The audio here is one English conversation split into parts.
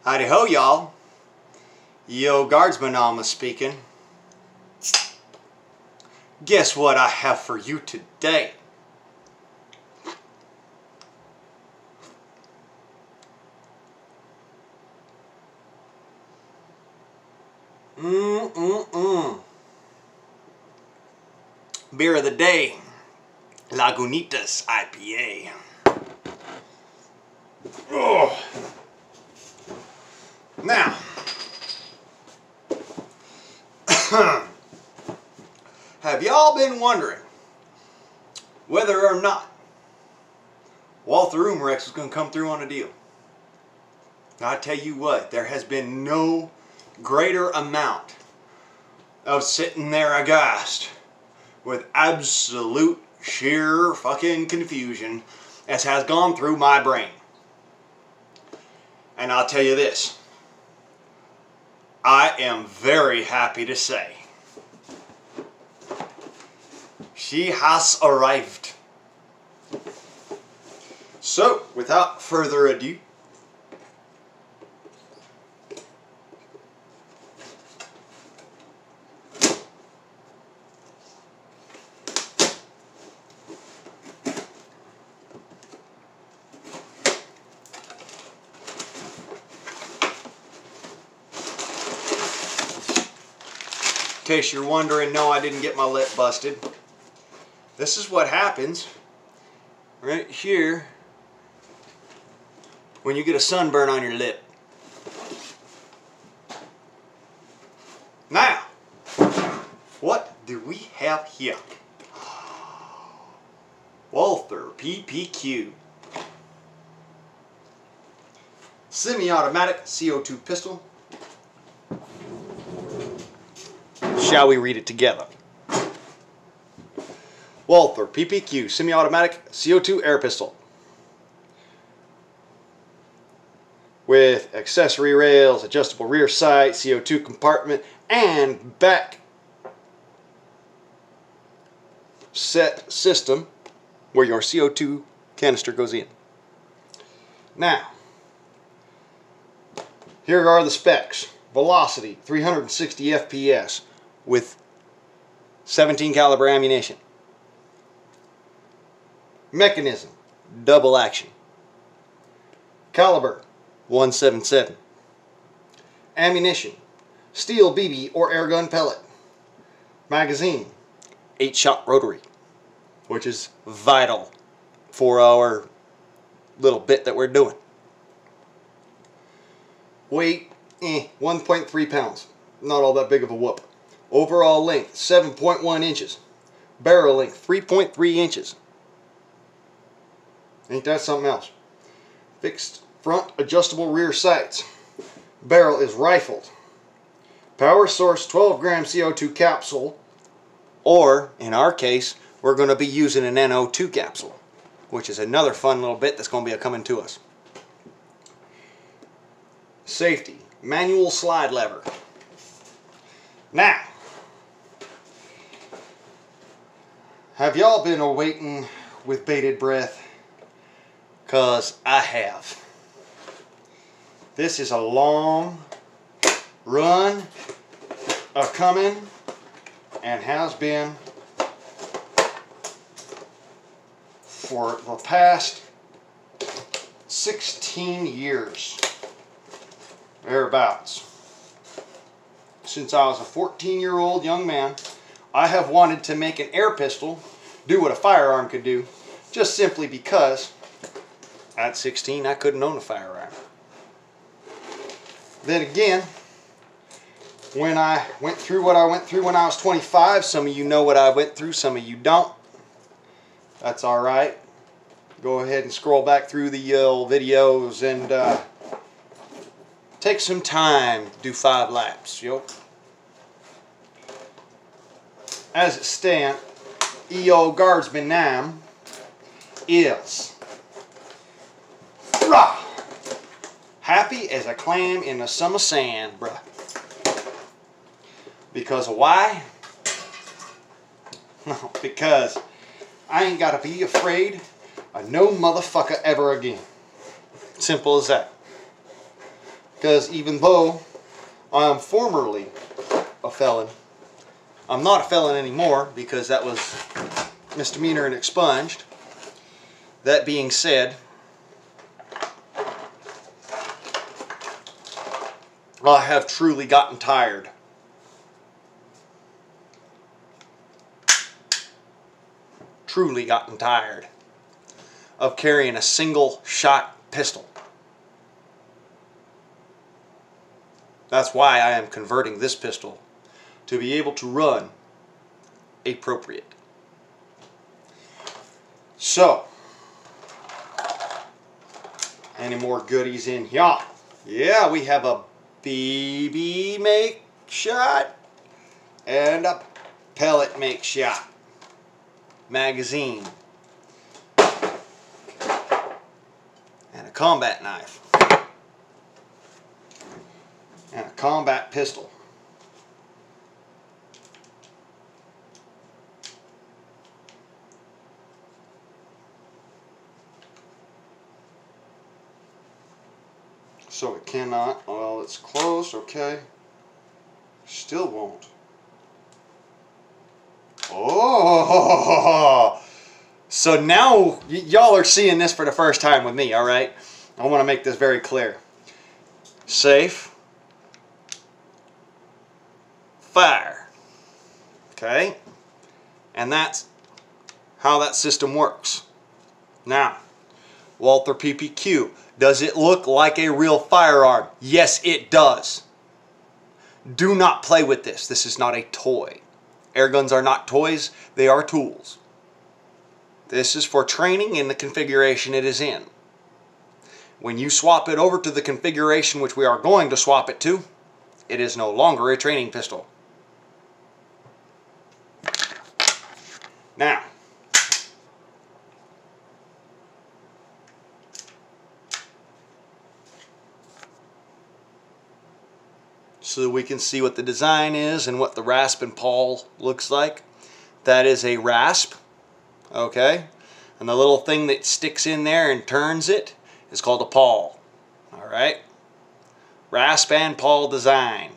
Howdy ho, y'all. Yo, Guardsman Alma speaking. Guess what I have for you today? Beer of the day, Lagunitas IPA. Oh. Now, have y'all been wondering whether or not Walter Umrex is going to come through on a deal? I tell you what, there has been no greater amount of sitting there aghast with absolute sheer fucking confusion as has gone through my brain. And I'll tell you this, I am very happy to say she has arrived. So, without further ado, in case you're wondering, no, I didn't get my lip busted. This is what happens right here when you get a sunburn on your lip. Now, what do we have here? Walther PPQ. Semi-automatic CO2 pistol. Shall we read it together? Walther PPQ semi-automatic CO2 air pistol with accessory rails, adjustable rear sight, CO2 compartment, and back set system where your CO2 canister goes in. Now, here are the specs. Velocity 360 FPS with 17 caliber ammunition. Mechanism, double action. Caliber, 177. Ammunition, steel BB or airgun pellet. Magazine, 8-shot rotary, which is vital for our little bit that we're doing. Weight, 1.3 pounds. Not all that big of a whoop. Overall length, 7.1 inches. Barrel length, 3.3 inches. Ain't that something else? Fixed front adjustable rear sights. Barrel is rifled. Power source 12 gram CO2 capsule, or in our case we're going to be using an NO2 capsule, which is another fun little bit that's going to be coming to us. Safety, manual slide lever. Now, have y'all been awaiting with bated breath? 'Cause I have. This is a long run of coming and has been for the past 16 years, thereabouts. Since I was a 14-year-old young man, I have wanted to make an air pistol do what a firearm could do, just simply because at 16, I couldn't own a firearm. Then again, when I went through what I went through when I was 25, some of you know what I went through, some of you don't. That's alright. Go ahead and scroll back through the old videos and take some time to do 5 laps. Yo. As it stands, EO Guardsman Nam is happy as a clam in the summer sand, bruh. Because of why? No, because I ain't got to be afraid of no motherfucker ever again. Simple as that. Because even though I am formerly a felon, I'm not a felon anymore because that was misdemeanor and expunged. That being said, I have truly gotten tired of carrying a single shot pistol. That's why I am converting this pistol to be able to run appropriate. So, any more goodies in here? Yeah, we have a BB make shot and a pellet make shot magazine and a combat knife and a combat pistol. So it cannot, well, it's close, okay. Still won't. Oh! So now y'all are seeing this for the first time with me, alright? I want to make this very clear. Safe. Fire. Okay? And that's how that system works. Now, Walther PPQ. Does it look like a real firearm? Yes, it does. Do not play with this. This is not a toy. Air guns are not toys. They are tools. This is for training in the configuration it is in. When you swap it over to the configuration which we are going to swap it to, it is no longer a training pistol. Now, so we can see what the design is and what the rasp and pawl looks like. That is a rasp, okay? And the little thing that sticks in there and turns it is called a pawl, all right? Rasp and pawl design.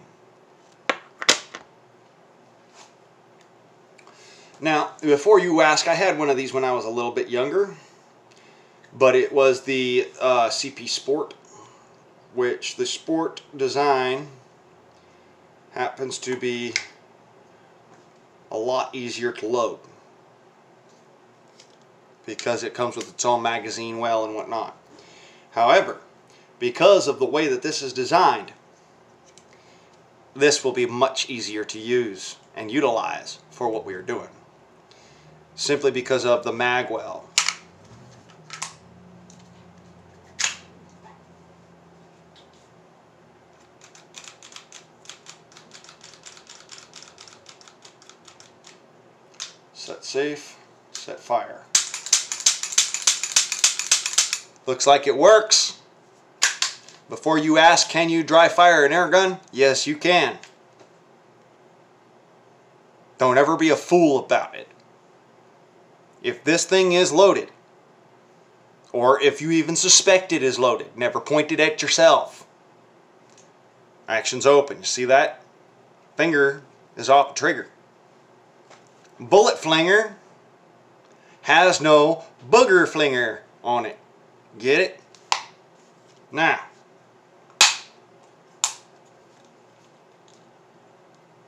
Now, before you ask, I had one of these when I was a little bit younger, but it was the CP Sport, which the Sport design happens to be a lot easier to load because it comes with its own magazine well and whatnot. However, because of the way that this is designed, this will be much easier to use and utilize for what we are doing, simply because of the mag well. Set safe, set fire. Looks like it works. Before you ask, can you dry fire an air gun? Yes, you can. Don't ever be a fool about it. If this thing is loaded, or if you even suspect it is loaded, never point it at yourself. Action's open. You see that? Finger is off the trigger. Bullet flinger has no booger flinger on it. Get it? Now,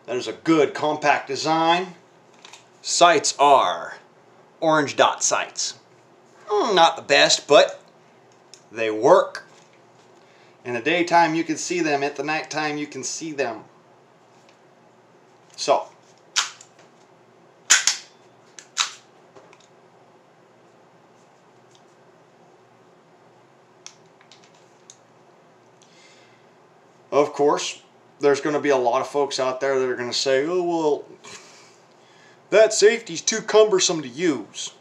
that is a good compact design. Sights are orange dot sights. Not the best, but they work. In the daytime you can see them, at the nighttime you can see them. So, of course, there's going to be a lot of folks out there that are going to say, oh, well, that safety's too cumbersome to use.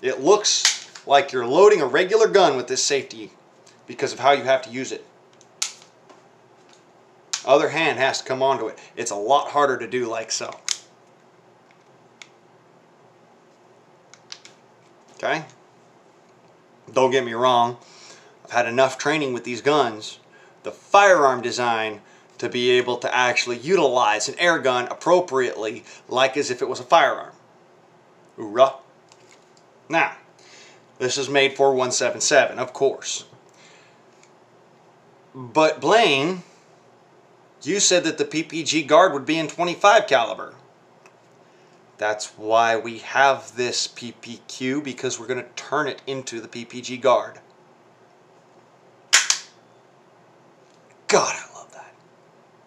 It looks like you're loading a regular gun with this safety because of how you have to use it. Other hand has to come onto it. It's a lot harder to do like so. Okay? Don't get me wrong. I've had enough training with these guns, the firearm design, to be able to actually utilize an air gun appropriately, like as if it was a firearm. Hoorah. Now, this is made for 177, of course. But Blaine, you said that the PPG-Guard would be in 25 caliber. That's why we have this PPQ, because we're going to turn it into the PPG-Guard. God, I love that.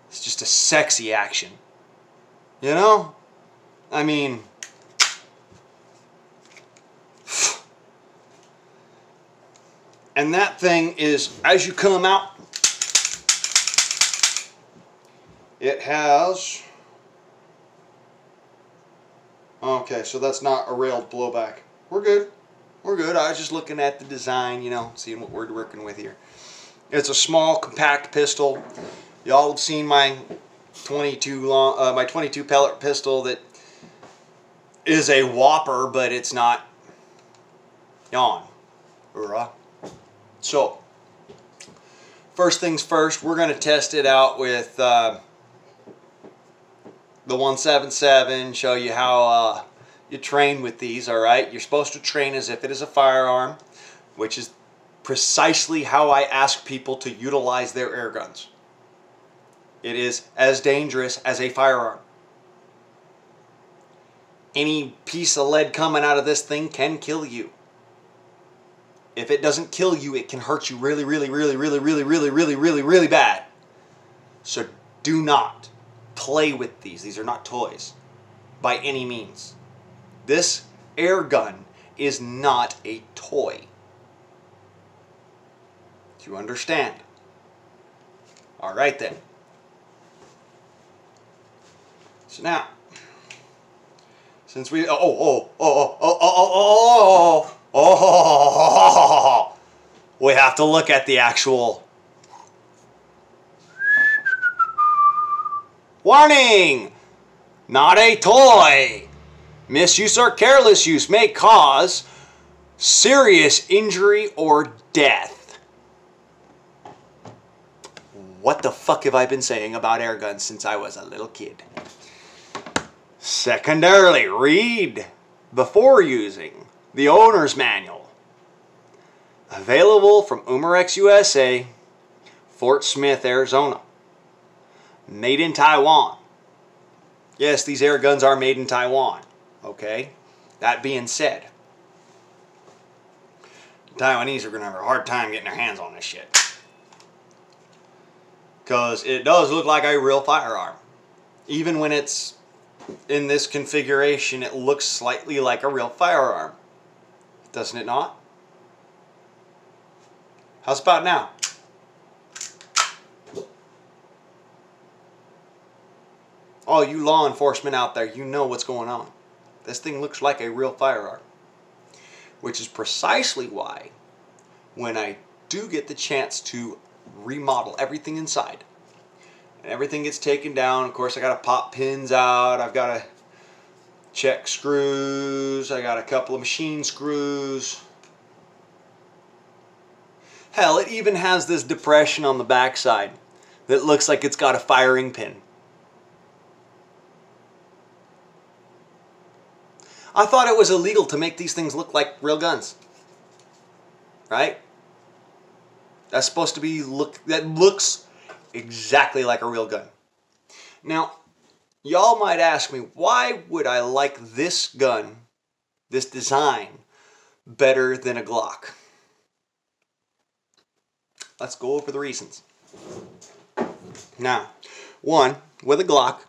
It's just a sexy action. You know? I mean, and that thing is, as you come out, it has, okay, so that's not a railed blowback. We're good. We're good. I was just looking at the design, you know, seeing what we're working with here. It's a small, compact pistol. Y'all have seen my 22 pellet pistol that is a whopper, but it's not yawn. Hoorah. So, first things first, we're going to test it out with the 177, show you how you train with these, alright? You're supposed to train as if it is a firearm, which is precisely how I ask people to utilize their air guns. It is as dangerous as a firearm. Any piece of lead coming out of this thing can kill you. If it doesn't kill you, it can hurt you really, really, really, really, really, really, really, really, really bad. So do not play with these. These are not toys by any means. This air gun is not a toy. Do you understand? All right then. So now, since we we have to look at the actual warning. Not a toy. Misuse or careless use may cause serious injury or death. What the fuck have I been saying about air guns since I was a little kid? Secondarily, read before using the owner's manual. Available from Umarex USA, Fort Smith, Arizona. Made in Taiwan. Yes, these air guns are made in Taiwan. Okay? That being said, the Taiwanese are going to have a hard time getting their hands on this shit. Because it does look like a real firearm. Even when it's in this configuration, it looks slightly like a real firearm. Doesn't it not? How's about now? All you law enforcement out there, you know what's going on. This thing looks like a real firearm. Which is precisely why, when I do get the chance to remodel everything inside, and everything gets taken down, of course I got to pop pins out, I've got to check screws, I got a couple of machine screws. Hell, it even has this depression on the backside that looks like it's got a firing pin. I thought it was illegal to make these things look like real guns. Right? That's supposed to be that looks exactly like a real gun. Now, y'all might ask me, why would I like this gun, this design, better than a Glock? Let's go over the reasons. Now, one, with a Glock,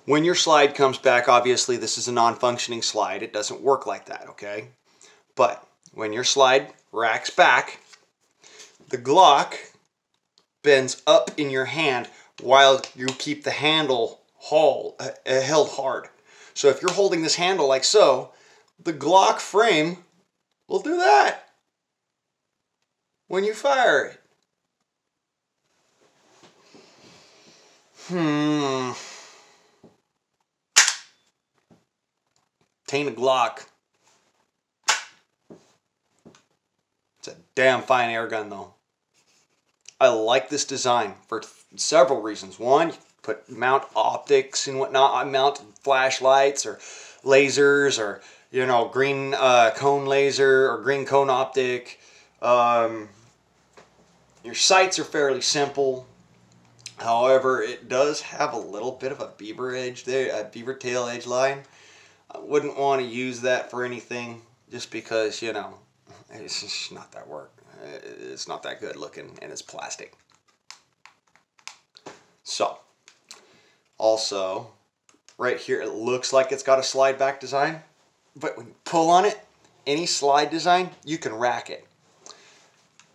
when your slide comes back, obviously this is a non-functioning slide. It doesn't work like that, okay? But when your slide racks back, the Glock bends up in your hand while you keep the handle held hard. So if you're holding this handle like so, the Glock frame will do that when you fire it. Taint a Glock. It's a damn fine air gun though. I like this design for several reasons. One, you mount optics and whatnot. I mounted flashlights or lasers or, you know, green cone laser or green cone optic. Your sights are fairly simple. However, it does have a little bit of a beaver edge there, a beaver tail edge line. I wouldn't want to use that for anything just because, you know, it's just not that work. It's not that good looking and it's plastic. So, also, right here it looks like it's got a slide back design, but when you pull on it, any slide design, you can rack it.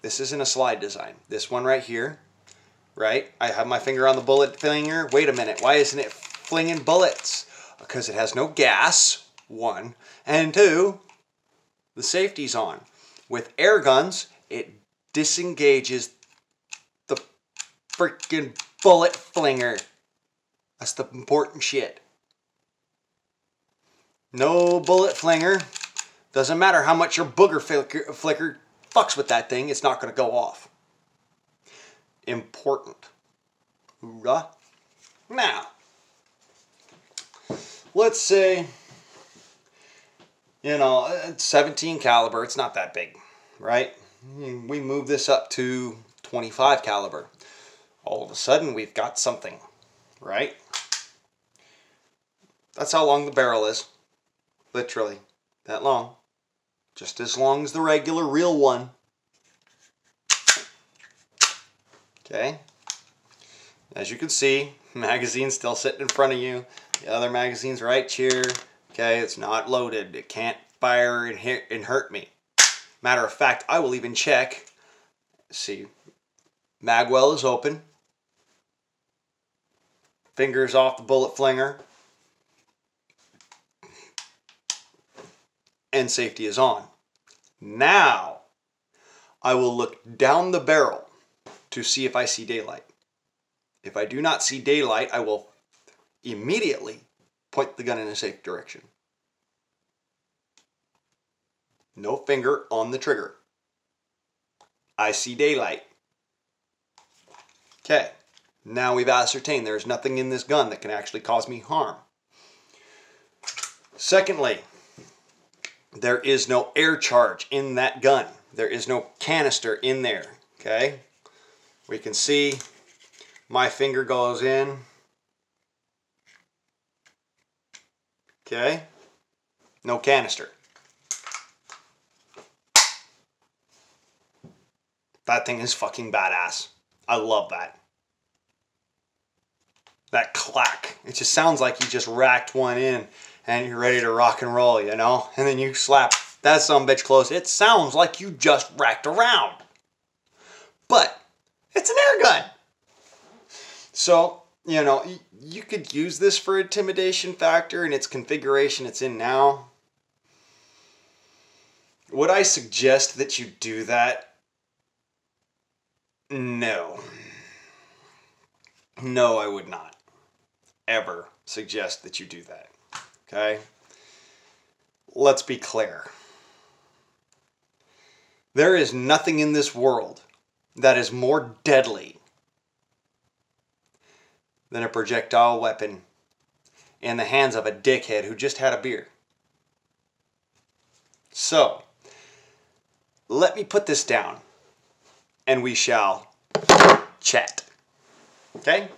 This isn't a slide design. This one right here, right? I have my finger on the bullet flinger. Wait a minute, why isn't it flinging bullets? Because it has no gas, one, and two, the safety's on. With air guns, it disengages the freaking bullet flinger. That's the important shit. No bullet flinger. Doesn't matter how much your booger flicker fucks with that thing, it's not going to go off. Important. Hoorah. Now, let's say, you know, it's 17 caliber, it's not that big, right? We move this up to 25 caliber. All of a sudden, we've got something, right? That's how long the barrel is. Literally, that long. Just as long as the regular real one. Okay. As you can see, magazine's still sitting in front of you. The other magazine's right here. Okay, it's not loaded. It can't fire and hurt me. Matter of fact, I will even check. See, magwell is open. Fingers off the bullet flinger. And safety is on. Now, I will look down the barrel to see if I see daylight. If I do not see daylight, I will immediately point the gun in a safe direction. No finger on the trigger. I see daylight. Okay, now we've ascertained there's nothing in this gun that can actually cause me harm. Secondly, there is no air charge in that gun. There is no canister in there, okay? We can see my finger goes in. Okay? No canister. That thing is fucking badass. I love that. That clack. It just sounds like you just racked one in and you're ready to rock and roll, you know? And then you slap that sumbitch close. It sounds like you just racked around. But it's an air gun. So, you know, you could use this for intimidation factor in its configuration it's in now. Would I suggest that you do that? No. No, I would not ever suggest that you do that. Okay? Let's be clear. There is nothing in this world that is more deadly than a projectile weapon in the hands of a dickhead who just had a beer. So, let me put this down and we shall chat. Okay?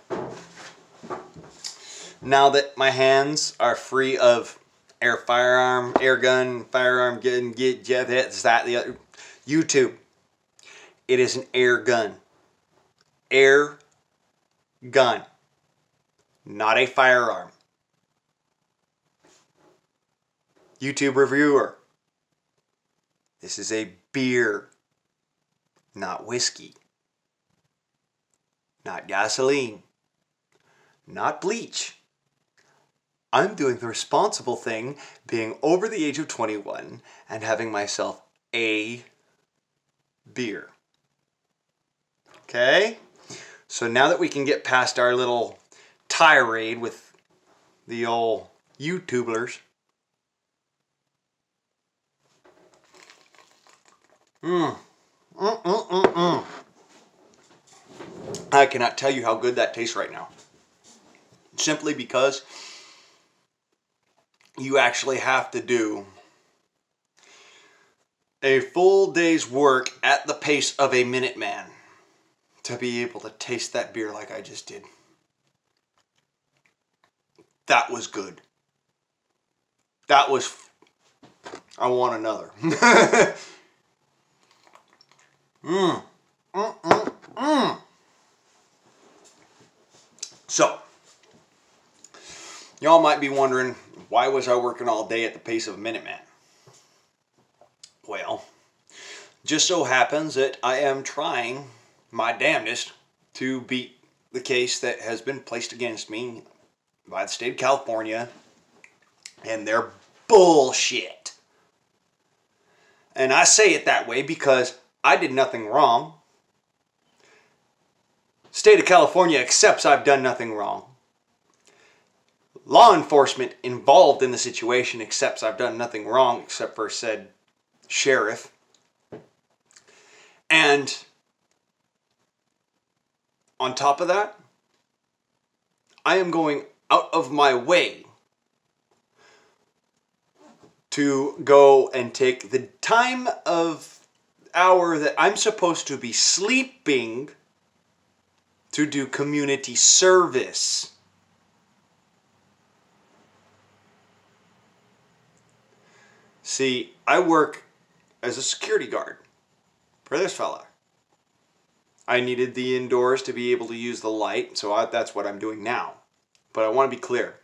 Now that my hands are free of air firearm, air gun, firearm, get this, that, the other. YouTube. It is an air gun. Air gun. Not a firearm. YouTube reviewer. This is a beer. Not whiskey. Not gasoline. Not bleach. I'm doing the responsible thing, being over the age of 21 and having myself a beer. Okay? So now that we can get past our little tirade with the old YouTubers. I cannot tell you how good that tastes right now. Simply because you actually have to do a full day's work at the pace of a Minuteman to be able to taste that beer like I just did. That was good. That was... I want another. So, y'all might be wondering, why was I working all day at the pace of a Minuteman? Well, just so happens that I am trying my damnedest to beat the case that has been placed against me by the state of California and their bullshit. And I say it that way because I did nothing wrong. State of California accepts I've done nothing wrong. Law enforcement involved in the situation accepts I've done nothing wrong except for said sheriff. And on top of that, I am going out of my way to go and take the time of hour that I'm supposed to be sleeping to do community service. See, I work as a security guard for this fella. I needed the indoors to be able to use the light, so that's what I'm doing now. But I want to be clear.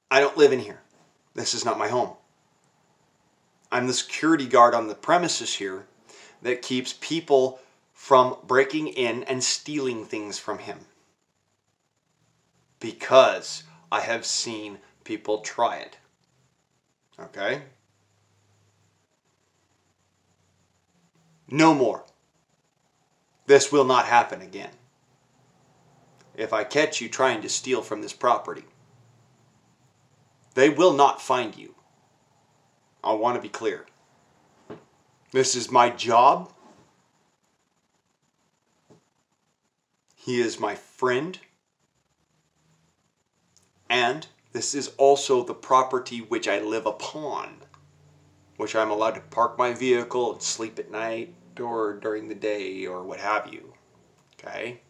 I don't live in here. This is not my home. I'm the security guard on the premises here that keeps people from breaking in and stealing things from him. Because I have seen people try it. Okay? No more. This will not happen again. If I catch you trying to steal from this property, they will not find you. I want to be clear. This is my job. He is my friend. And this is also the property which I live upon, which I'm allowed to park my vehicle and sleep at night or during the day or what have you. Okay?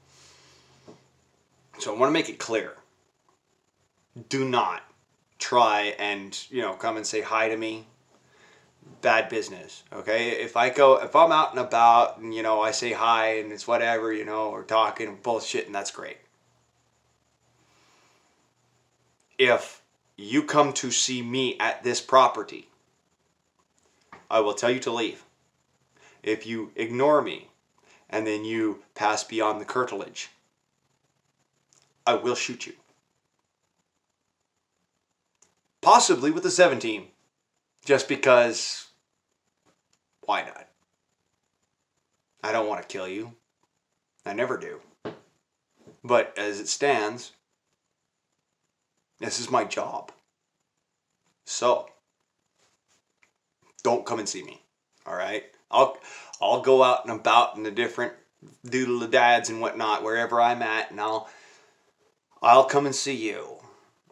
So I want to make it clear. Do not try and, come and say hi to me. Bad business. Okay? If I'm out and about and, I say hi and it's whatever, or talking and bullshit, and that's great. If you come to see me at this property, I will tell you to leave. If you ignore me and then you pass beyond the curtilage, I will shoot you. Possibly with a 17. Just because, why not? I don't want to kill you. I never do. But as it stands, this is my job. So, don't come and see me. All right? I'll go out and about in the different doodle-dads and whatnot, wherever I'm at, and I'll come and see you.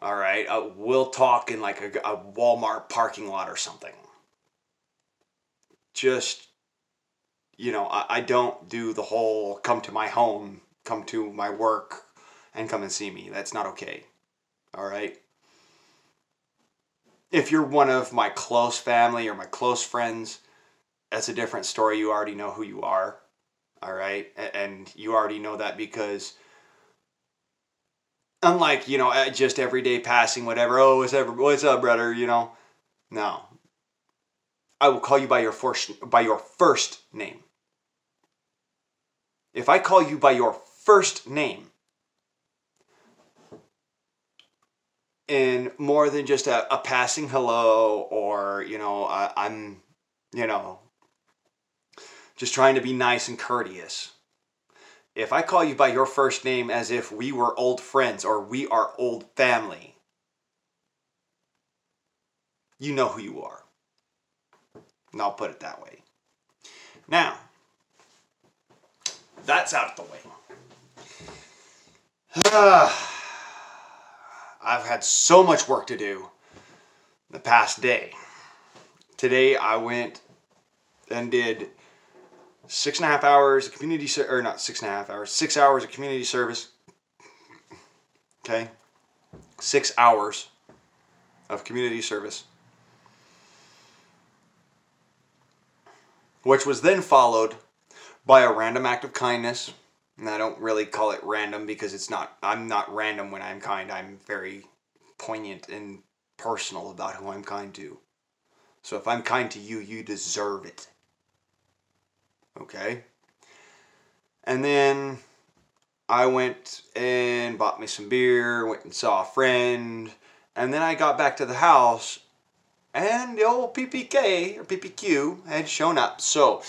All right? We'll talk in like a Walmart parking lot or something. Just, I don't do the whole come to my home, come to my work, and come and see me. That's not okay. All right? If you're one of my close family or my close friends, that's a different story. You already know who you are. All right? And you already know that because unlike, just everyday passing, whatever, oh, what's up, brother, No. I will call you by your first name. If I call you by your first name, in more than just a passing hello or, I'm, just trying to be nice and courteous. If I call you by your first name as if we were old friends or we are old family, you know who you are. And I'll put it that way. Now, that's out of the way. I've had so much work to do the past day. Today I went and did 6.5 hours of community service, or not 6.5 hours, 6 hours of community service. Okay, 6 hours of community service, which was then followed by a random act of kindness. And I don't really call it random because it's not, I'm not random when I'm kind. I'm very poignant and personal about who I'm kind to. So if I'm kind to you, you deserve it. Okay? And then I went and bought me some beer, went and saw a friend, and then I got back to the house and the old PPK or PPQ had shown up. So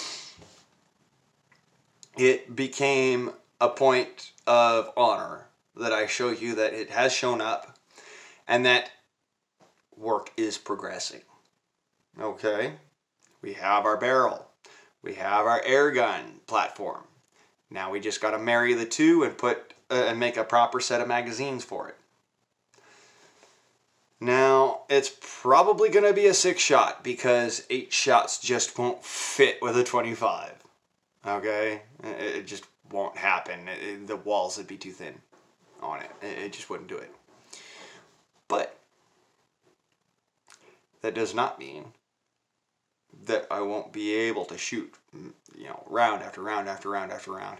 it became a point of honor that I show you that it has shown up and that work is progressing. Okay? We have our barrel. We have our air gun platform. Now we just got to marry the two and put and make a proper set of magazines for it. Now it's probably going to be a 6-shot because 8 shots just won't fit with a 25. Okay? It just won't happen. The walls would be too thin on it. It just wouldn't do it. But that does not mean that I won't be able to shoot, round after round after round after round.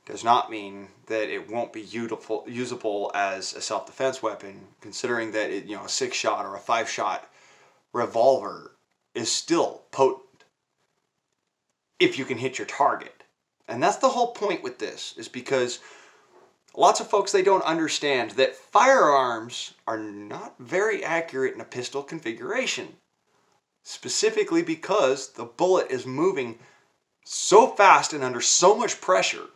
Does not mean that it won't be usable as a self-defense weapon, considering that a 6-shot or a 5-shot revolver is still potent if you can hit your target. And that's the whole point with this, is because lots of folks, they don't understand that firearms are not very accurate in a pistol configuration. Specifically because the bullet is moving so fast and under so much pressure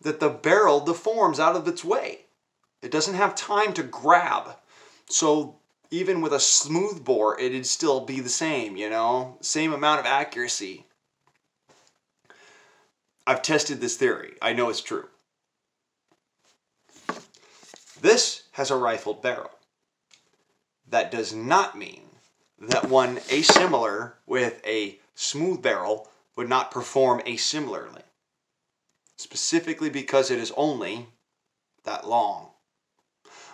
that the barrel deforms out of its way. It doesn't have time to grab. So even with a smooth bore, it'd still be the same, same amount of accuracy. I've tested this theory. I know it's true. This has a rifled barrel. That does not mean that one asimilar with a smooth barrel would not perform asimilarly. Specifically because it is only that long.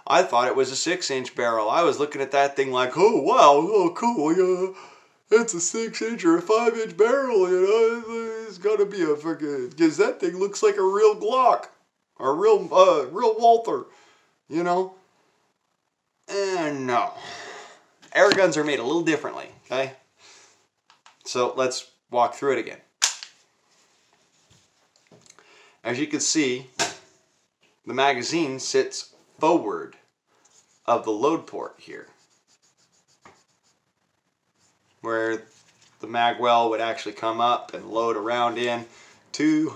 I thought it was a 6-inch barrel. I was looking at that thing like, oh wow, oh cool, yeah. It's a 6-inch or a 5-inch barrel, It's gotta be a fucking, because that thing looks like a real Glock. Or a real Walther, And no. Air guns are made a little differently, okay? So let's walk through it again. As you can see, the magazine sits forward of the load port here, where the mag well would actually come up and load around in to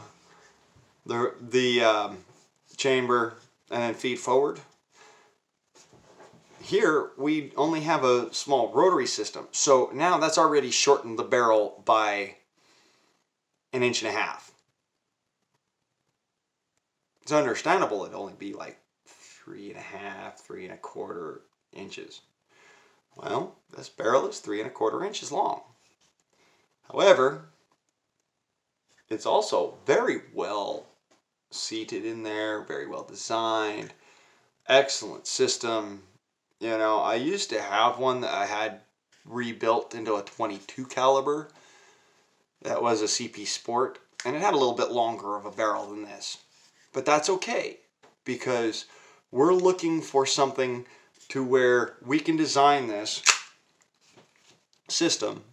the chamber and then feed forward. Here we only have a small rotary system, so now that's already shortened the barrel by 1.5 inches. It's understandable it'd only be like 3.5, 3.25 inches. Well, this barrel is 3.25 inches long. However, it's also very well seated in there, very well designed, excellent system. I used to have one that I had rebuilt into a 22 caliber. That was a CP Sport, and it had a little bit longer of a barrel than this. But that's okay, because we're looking for something to where we can design this system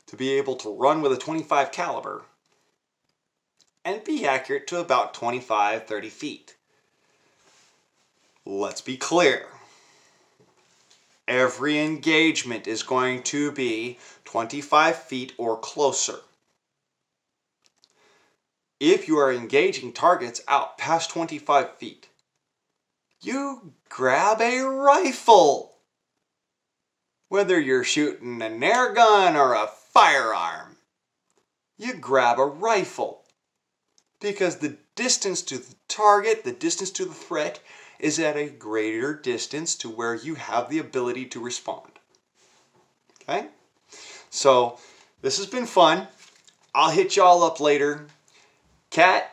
to be able to run with a 25 caliber and be accurate to about 25, 30 feet. Let's be clear. Every engagement is going to be 25 feet or closer. If you are engaging targets out past 25 feet, you grab a rifle. Whether you're shooting an air gun or a firearm, you grab a rifle. Because the distance to the target, the distance to the threat, is at a greater distance to where you have the ability to respond. Okay? So, this has been fun. I'll hit y'all up later. Cat,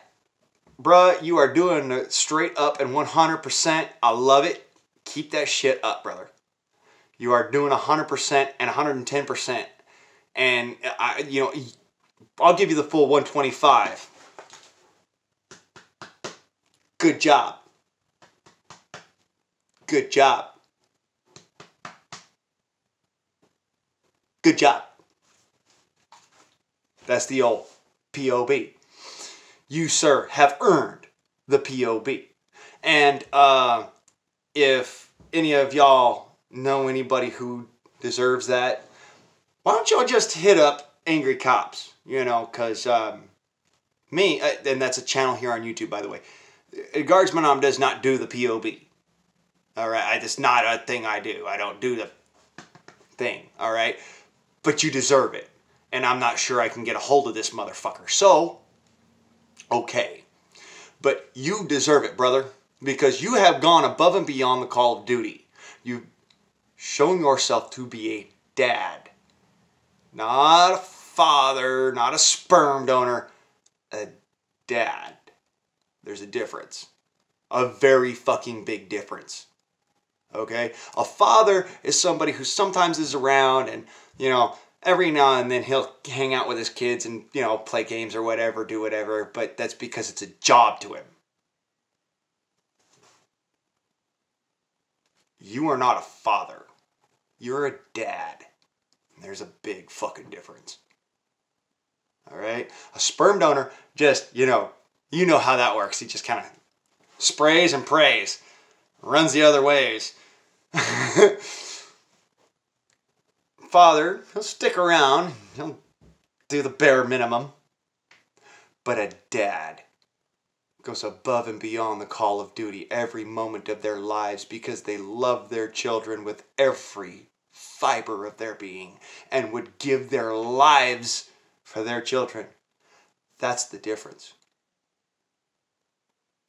bruh, you are doing it straight up and 100%. I love it. Keep that shit up, brother. You are doing 100% and 110%. And, I'll give you the full 125. Good job. Good job. Good job. That's the old POB. You, sir, have earned the POB. And if any of y'all know anybody who deserves that, why don't y'all just hit up Angry Cops? Because me, and that's a channel here on YouTube, by the way. Guardsman does not do the POB. Alright, it's not a thing I do. I don't do the thing, alright? But you deserve it. And I'm not sure I can get a hold of this motherfucker. So, okay. But you deserve it, brother. Because you have gone above and beyond the call of duty. You've shown yourself to be a dad. Not a father, not a sperm donor. A dad. There's a difference. A very fucking big difference. Okay? A father is somebody who sometimes is around and, every now and then he'll hang out with his kids and, play games or whatever, do whatever, but that's because it's a job to him. You are not a father. You're a dad. And there's a big fucking difference. Alright? A sperm donor just, you know how that works. He just kind of sprays and prays. Runs the other ways. Father, he'll stick around. He'll do the bare minimum. But a dad goes above and beyond the call of duty every moment of their lives because they love their children with every fiber of their being and would give their lives for their children. That's the difference.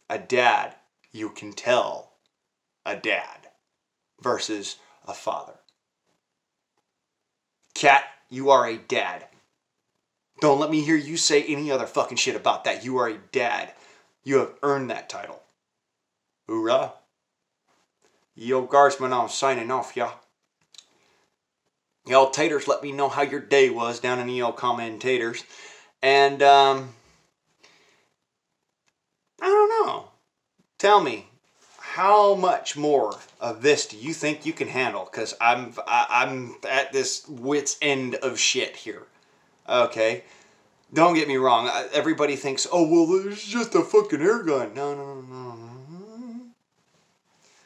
A dad, you can tell a dad versus a father. Cat, you are a dad. Don't let me hear you say any other fucking shit about that. You are a dad. You have earned that title. Hoorah. Yo, Guardsman, I'm signing off, y'all. Y'all taters, let me know how your day was down in the y'all commentators. And, I don't know. Tell me, how much more of this do you think you can handle? Because I'm at this wit's end of shit here. Okay? Don't get me wrong. Everybody thinks, oh, well, it's just a fucking air gun. No.